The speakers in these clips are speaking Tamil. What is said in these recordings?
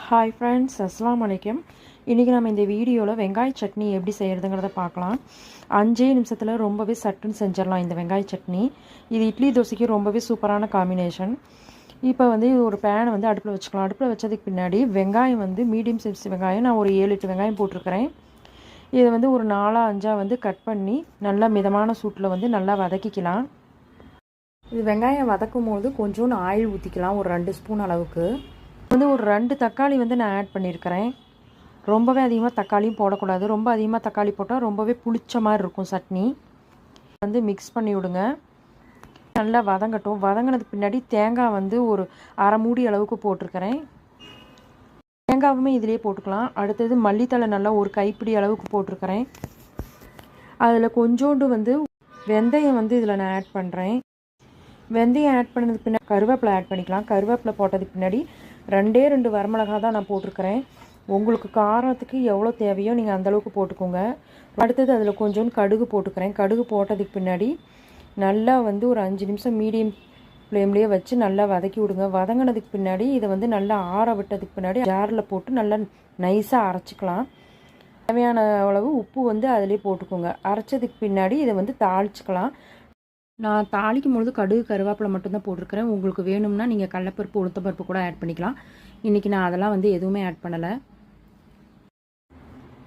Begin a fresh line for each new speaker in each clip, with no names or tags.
ஹாய் ஃப்ரெண்ட்ஸ், அஸ்ஸலாமு அலைக்கும். இன்றைக்கி நம்ம இந்த வீடியோவில் வெங்காய சட்னி எப்படி செய்கிறதுங்கிறத பார்க்கலாம். 5 நிமிஷத்தில் ரொம்பவே சட்டுன்னு செஞ்சிடலாம் இந்த வெங்காய சட்னி. இது இட்லி தோசைக்கு ரொம்பவே சூப்பரான காம்பினேஷன். இப்போ ஒரு பேனை அடுப்பில் வச்சுக்கலாம். அடுப்பில் வச்சதுக்கு பின்னாடி வெங்காயம் மீடியம் சைஸ் வெங்காயம் நான் ஒரு 7-8 வெங்காயம் போட்டிருக்கிறேன். இதை ஒரு 4-5 கட் பண்ணி நல்லா மிதமான சூட்டில் நல்லா வதக்கிக்கலாம். இது வெங்காயம் வதக்கும் போது கொஞ்சோண்டு ஆயில் ஊற்றிக்கலாம், ஒரு 2 ஸ்பூன் அளவுக்கு. ஒரு 2 தக்காளி நான் ஆட் பண்ணியிருக்கிறேன். ரொம்பவே அதிகமாக தக்காளியும் போடக்கூடாது. ரொம்ப அதிகமாக தக்காளி போட்டால் ரொம்பவே புளிச்ச மாதிரி இருக்கும் சட்னி. மிக்ஸ் பண்ணி விடுங்க. நல்லா வதங்கட்டும். வதங்கினதுக்கு பின்னாடி தேங்காய் ஒரு அரை மூடி அளவுக்கு போட்டிருக்கிறேன். தேங்காவுமே இதிலே போட்டுக்கலாம். அடுத்தது மல்லித்தலை நல்லா ஒரு கைப்பிடி அளவுக்கு போட்டிருக்கிறேன். அதில் கொஞ்சோண்டு வெந்தயம் இதில் நான் ஆட் பண்ணுறேன். வெந்தயம் ஆட் பண்ணதுக்கு பின்னாடி கருவேப்பிலை ஆட் பண்ணிக்கலாம். கருவேப்பிலை போட்டதுக்கு பின்னாடி 2 வரமிளகா தான் நான் போட்டிருக்கிறேன். உங்களுக்கு காரத்துக்கு எவ்வளோ தேவையோ நீங்கள் அந்தளவுக்கு போட்டுக்கோங்க. அடுத்தது அதில் கொஞ்சோண்டு கடுகு போட்டுக்கிறேன். கடுகு போட்டதுக்கு பின்னாடி நல்லா ஒரு 5 நிமிஷம் மீடியம் ஃப்ளேம்லேயே வச்சு நல்லா வதக்கி விடுங்க. வதங்கினதுக்கு பின்னாடி இதை நல்லா ஆற விட்டதுக்கு பின்னாடி ஜாரில் போட்டு நல்லா நைஸாக அரைச்சிக்கலாம். தேவையான அளவு உப்பு அதிலே போட்டுக்கோங்க. அரைச்சதுக்கு பின்னாடி இதை தாளிச்சிக்கலாம். நான் தாளிக்கும் பொழுது கடுகு கருவேப்பிலை மட்டும்தான் போட்டிருக்கிறேன். உங்களுக்கு வேணும்னா நீங்கள் கடலைப்பருப்பு உளுத்தம்பருப்பு கூட ஆட் பண்ணிக்கலாம். இன்றைக்கி நான் அதெல்லாம் எதுவுமே ஆட் பண்ணலை.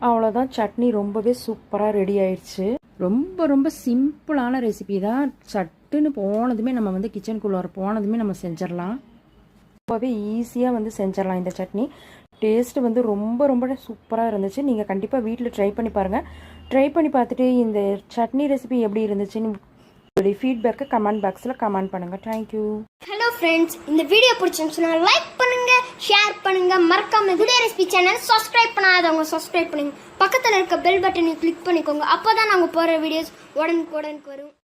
அவ்வளோதான், சட்னி ரொம்பவே சூப்பராக ரெடி ஆயிடுச்சு. ரொம்ப ரொம்ப சிம்பிளான ரெசிபி தான். சட்டுன்னு போனதுமே நம்ம கிச்சனுக்குள்ளே போனதுமே நம்ம செஞ்சிடலாம். ரொம்பவே ஈஸியாக செஞ்சிடலாம் இந்த சட்னி. டேஸ்ட்டு ரொம்ப ரொம்ப சூப்பராக இருந்துச்சு. நீங்கள் கண்டிப்பாக வீட்டில் ட்ரை பண்ணி பாருங்கள். ட்ரை பண்ணி பார்த்துட்டு இந்த சட்னி ரெசிபி எப்படி இருந்துச்சுன்னு ஃபீட்பேக்கை கமெண்ட் பாக்ஸில் கமெண்ட் பண்ணுங்கள். தேங்க்யூ.
ஹலோ ஃப்ரெண்ட்ஸ், இந்த வீடியோ பிடிச்சிருந்துச்சுன்னா லைக் பண்ணுங்கள், ஷேர் பண்ணுங்கள். மறக்காம வீடியோ ரெசிபி சேனல் சப்ஸ்கிரைப் பண்ணாதவங்க சப்ஸ்கிரைப் பண்ணுங்கள். பக்கத்தில் இருக்க பெல் பட்டனை கிளிக் பண்ணிக்கோங்க. அப்போ தான் நாங்கள் போகிற வீடியோஸ் உடனுக்கு வரும்.